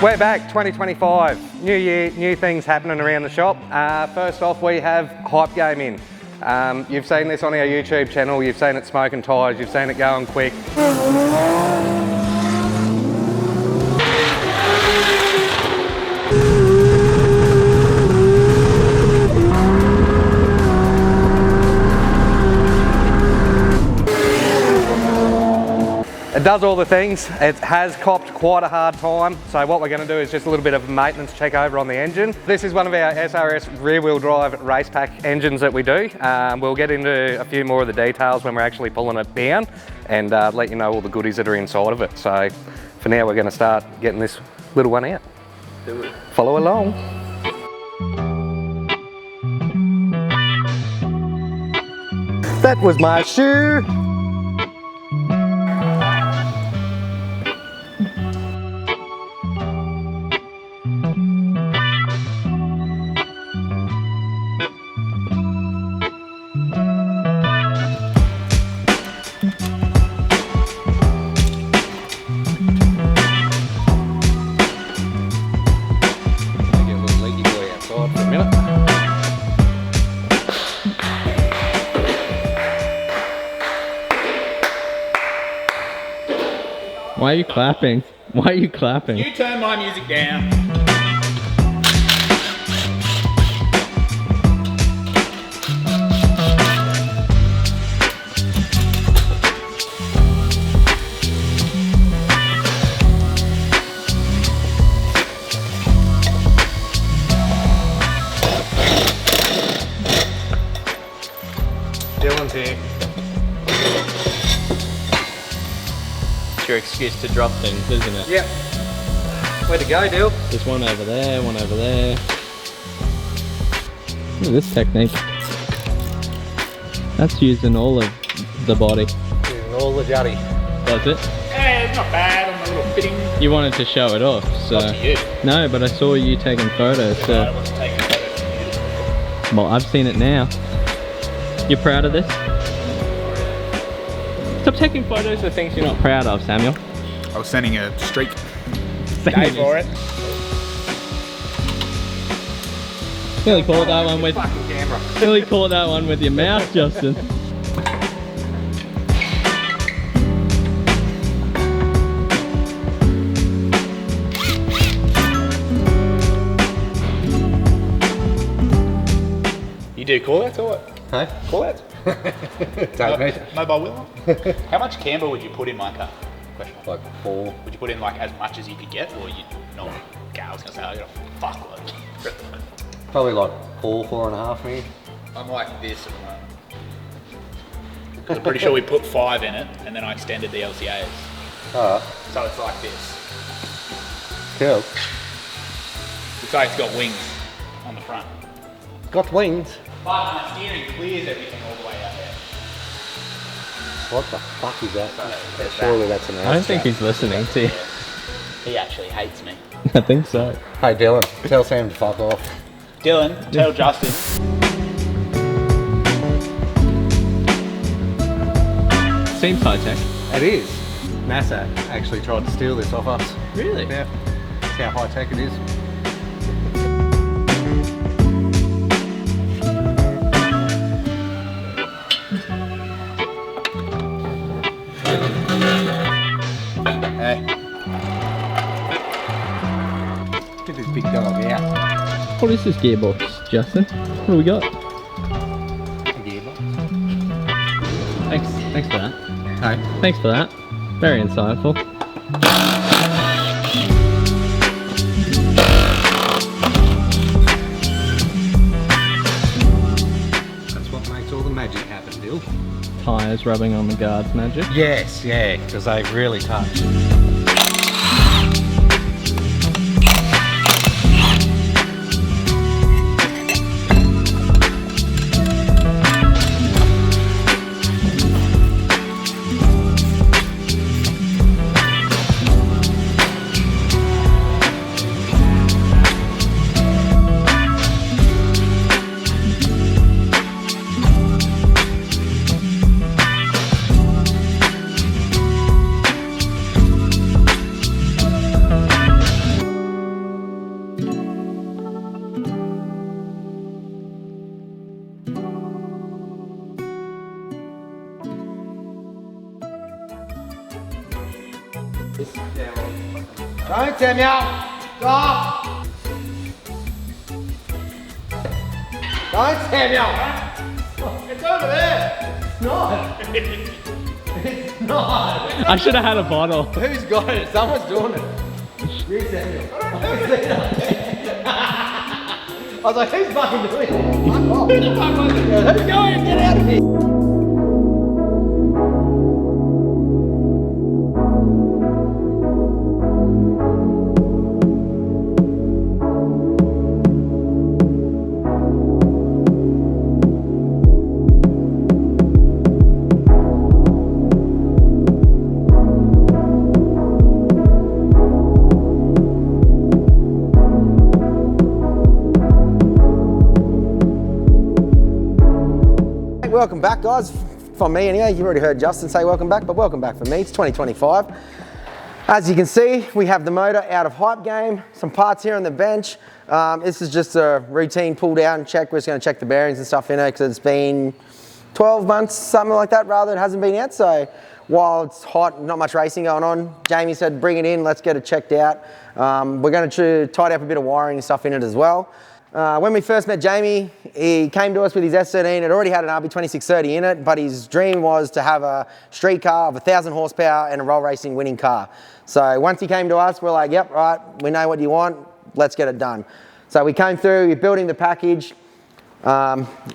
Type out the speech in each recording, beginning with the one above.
We're back, 2025. New year, new things happening around the shop. First off, we have HYPGAME in. You've seen this on our YouTube channel, you've seen it smoking tyres, you've seen it going quick. It does all the things. It has copped quite a hard time. So what we're going to do is just a little bit of a maintenance check over on the engine. This is one of our SRS rear wheel drive race pack engines that we do. We'll get into a few more of the details when we're actually pulling it down and let you know all the goodies that are inside of it. So for now, we're going to start getting this little one out. Do it. Follow along. That was my shoe. Why are you clapping? Why are you clapping? You turn my music down. Dylan's here. Your excuse to drop things, isn't it? Yep. Where to go, Dill? There's one over there, one over there. Look at this technique. That's using all of the body. Using all the juddy. Does it? Yeah, it's not bad on the little fitting. You wanted to show it off, so. Not to you. No, but I saw you taking photos, so. I wasn't taking photos of you. Well, I've seen it now. You're proud of this? Stop taking photos of things you're not proud of, Samuel. I was sending a streak. Day for it. Really caught that one with. Fucking camera. Really caught that one with your mouth, Justin. You do call-outs or what? Hey? Call-outs? Don't measure. Mobile wheel? How much camber would you put in my car? Question. Like 4. Would you put in like as much as you could get, or you not? Okay, I was gonna say I got a fuckload. Probably like 4.5 maybe. I'm like this at the moment. I'm pretty sure we put 5 in it, and then I extended the LCAs. Alright. So it's like this. Cool. Looks like it's got wings on the front. Got wings. But my steering clears everything all the way out there. What the fuck is that? there's Surely that's an I don't think he's listening to you. He actually hates me. I think so. Hey Dylan, tell Sam to fuck off. Dylan, tell Justin. Seems high tech. It is. NASA actually tried to steal this off us. Really? Yeah. That's how high tech it is. Hey. Get this big dog out. What is this gearbox, Justin? What do we got? A gearbox. Thanks for that. Hey. Thanks for that. Very insightful. That's what makes all the magic happen, Dill. Tyres rubbing on the guards magic. Yes, yeah, because they really touch. Don't, Samuel! Stop! Don't, Samuel! It's over there! It's not! It's not! I should have had a bottle. Who's got it? Someone's doing it. You, Samuel. I was like, who's fucking doing it? Fuck off. Who the fuck was it? Who's going? Get out of here! Welcome back, guys. From me anyway, you've already heard Justin say welcome back, but welcome back for me. It's 2025. As you can see, we have the motor out of HYPGAME, some parts here on the bench. This is just a routine pull down and check. We're just going to check the bearings and stuff in it because it's been 12 months, something like that, rather. It hasn't been out, so while it's hot, not much racing going on, Jamie said bring it in, let's get it checked out. We're going to tidy up a bit of wiring and stuff in it as well. When we first met Jamie, he came to us with his S13. It already had an RB26 in it, but his dream was to have a street car of 1,000 horsepower and a roll racing winning car. So once he came to us, we're like, yep, right, we know what you want, let's get it done. So we came through, we're building the package.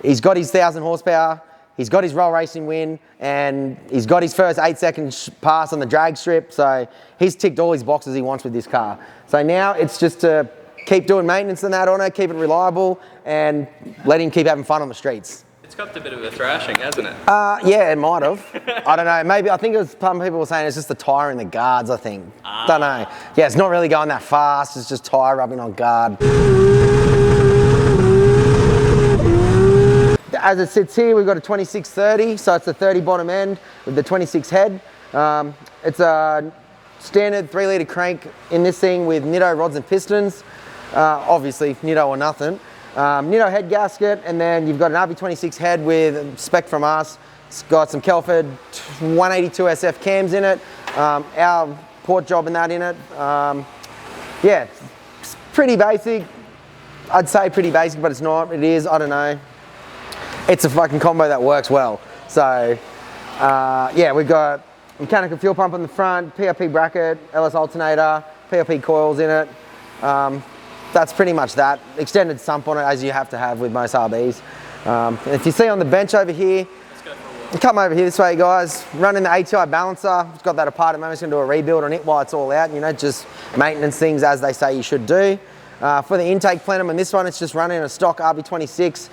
He's got his 1,000 horsepower, he's got his roll racing win, and he's got his first 8-second pass on the drag strip. So he's ticked all his boxes he wants with this car. So now it's just to keep doing maintenance and that on it, keep it reliable, and let him keep having fun on the streets. It's got a bit of a thrashing, hasn't it? Yeah, it might have. I don't know. Maybe, I think it was, some people were saying it's just the tyre in the guards, I think. Don't know. Yeah, it's not really going that fast. It's just tyre rubbing on guard. As it sits here, we've got a 2630, so it's the 30 bottom end with the 26 head. It's a standard 3-litre crank in this thing with Nitto rods and pistons. Obviously, Nitto or nothing. Nitto head gasket, and then you've got an RB26 head with Spec from us. It's got some Kelford 182 SF cams in it, our port job and that in it. Yeah, it's pretty basic. I'd say pretty basic, but it's not. It is, I don't know. It's a fucking combo that works well. So, yeah, we've got mechanical fuel pump on the front, PRP bracket, LS alternator, PRP coils in it. That's pretty much that. Extended sump on it, as you have to have with most RBs. And if you see on the bench over here, come over here this way, guys. Running the ATI balancer. It's got that apart at the moment. It's going to do a rebuild on it while it's all out. You know, just maintenance things as they say you should do. For the intake plenum, and this one, it's just running a stock RB26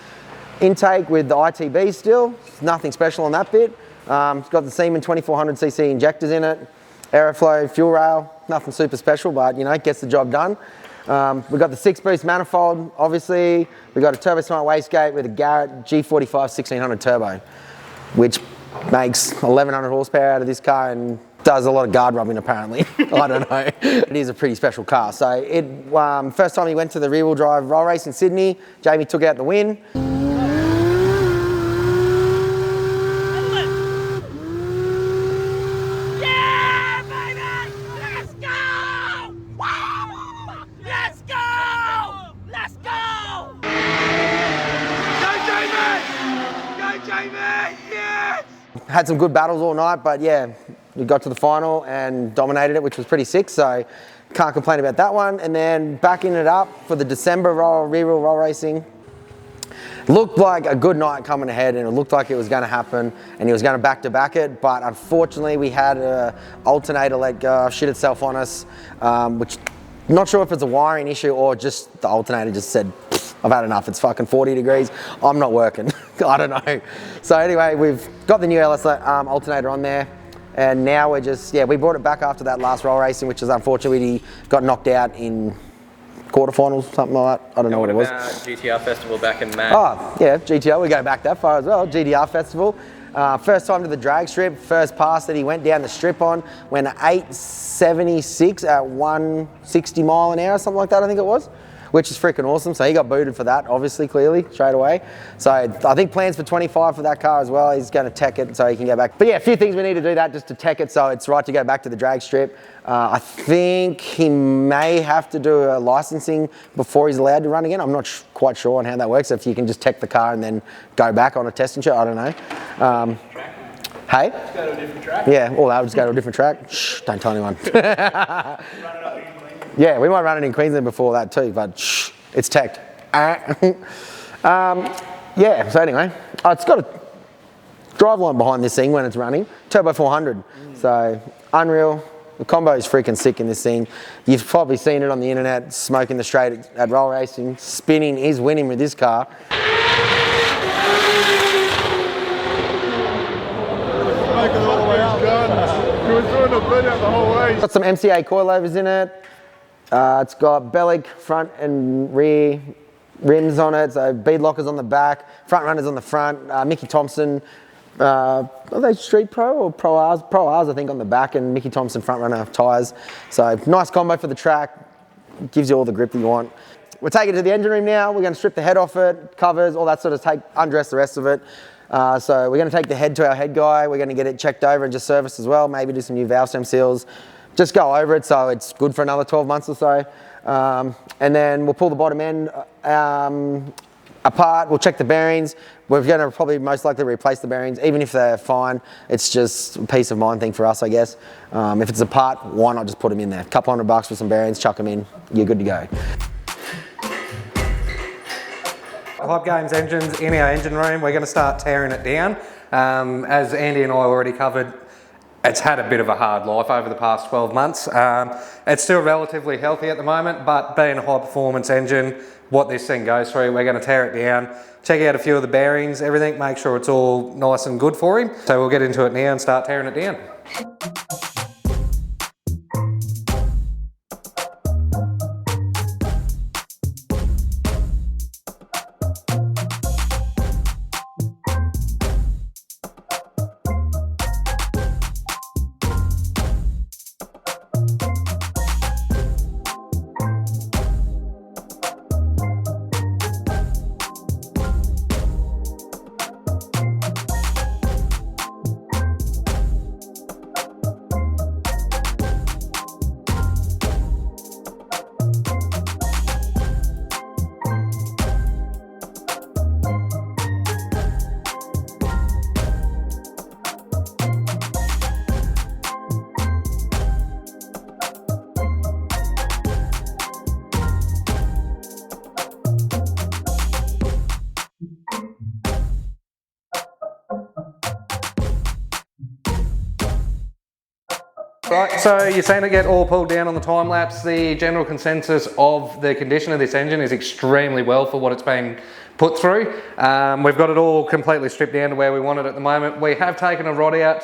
intake with the ITB still. It's nothing special on that bit. It's got the Siemens 2400cc injectors in it. Aeroflow, fuel rail. Nothing super special, but you know, it gets the job done. We've got the 6-boost manifold, obviously. We've got a TurboSmart WasteGate with a Garrett G45 1600 turbo, which makes 1,100 horsepower out of this car and does a lot of guard rubbing apparently. I don't know. It is a pretty special car. So it, first time he went to the rear-wheel drive roll race in Sydney, Jamie took out the win. Had some good battles all night, but yeah, we got to the final and dominated it, which was pretty sick, so can't complain about that one. And then backing it up for the December rear wheel roll racing. Looked like a good night coming ahead, and it looked like it was going to happen, and he was going to back it, but unfortunately we had an alternator let shit itself on us, which not sure if it's a wiring issue or just the alternator just said, I've had enough, it's fucking 40 degrees, I'm not working. I don't know. So anyway, we've got the new LS alternator on there, and now we're just, yeah, we brought it back after that last roll racing, which is unfortunately got knocked out in quarterfinals, something like that. I don't know what it was. GTR Festival back in May. Oh, yeah, GTR, we go back that far as well, GTR Festival. First time to the drag strip, first pass that he went down the strip on, went 876 at 160 mile an hour, something like that I think it was. which is freaking awesome. So he got booted for that, obviously, clearly, straight away. So I think plans for 25 for that car as well. He's going to tech it so he can go back. But yeah, a few things we need to do that just to tech it so it's right to go back to the drag strip. I think he may have to do a licensing before he's allowed to run again. I'm not quite sure on how that works, if you can just tech the car and then go back on a test and shit, I don't know. Hey? Let's go to a different track. Yeah, or I'll just go to a different track. Shh, don't tell anyone. Yeah, we might run it in Queensland before that too, but shh, it's teched. Yeah, so anyway, it's got a driveline behind this thing when it's running. Turbo 400, so unreal. The combo is freaking sick in this thing. You've probably seen it on the internet, smoking the straight at roll racing. Spinning is winning with this car. Got some MCA coilovers in it. It's got Bellic front and rear rims on it, so bead lockers on the back, front runners on the front. Mickey Thompson, are they Street Pro or Pro R's? Pro R's I think on the back, and Mickey Thompson front runner tyres. So nice combo for the track, gives you all the grip that you want. We'll take it to the engine room now. We're going to strip the head off it, covers, all that sort of undress the rest of it. So we're going to take the head to our head guy. We're going to get it checked over and just serviced as well. Maybe do some new valve stem seals. Just go over it so it's good for another 12 months or so. And then we'll pull the bottom end apart. We'll check the bearings. We're going to probably most likely replace the bearings, even if they're fine. It's just a peace of mind thing for us, I guess. If it's apart, why not just put them in there? A couple $100 for some bearings, chuck them in, you're good to go. HYPGAME's engine's in our engine room. We're going to start tearing it down. As Andy and I already covered, it's had a bit of a hard life over the past 12 months. It's still relatively healthy at the moment, but being a high performance engine, what this thing goes through, we're going to tear it down, check out a few of the bearings, everything, make sure it's all nice and good for him. So we'll get into it now and start tearing it down. Right, so you're saying it get all pulled down on the time lapse. The general consensus of the condition of this engine is extremely well for what it's been put through. We've got it all completely stripped down to where we want it at the moment. We have taken a rod out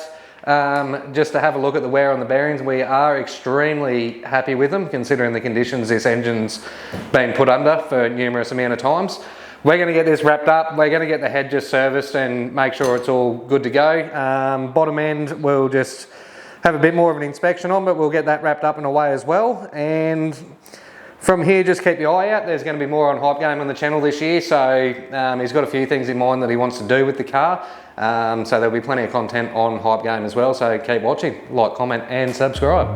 just to have a look at the wear on the bearings. We are extremely happy with them considering the conditions this engine's been put under for numerous amount of times. We're going to get this wrapped up. We're going to get the head just serviced and make sure it's all good to go. Bottom end we'll just have a bit more of an inspection on, but we'll get that wrapped up and away as well. And from here, just keep your eye out. There's going to be more on HYPGAME on the channel this year, so he's got a few things in mind that he wants to do with the car. So there'll be plenty of content on HYPGAME as well, so keep watching. Like, comment and subscribe.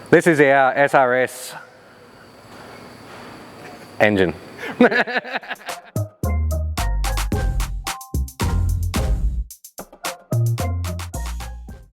This is our SRS engine.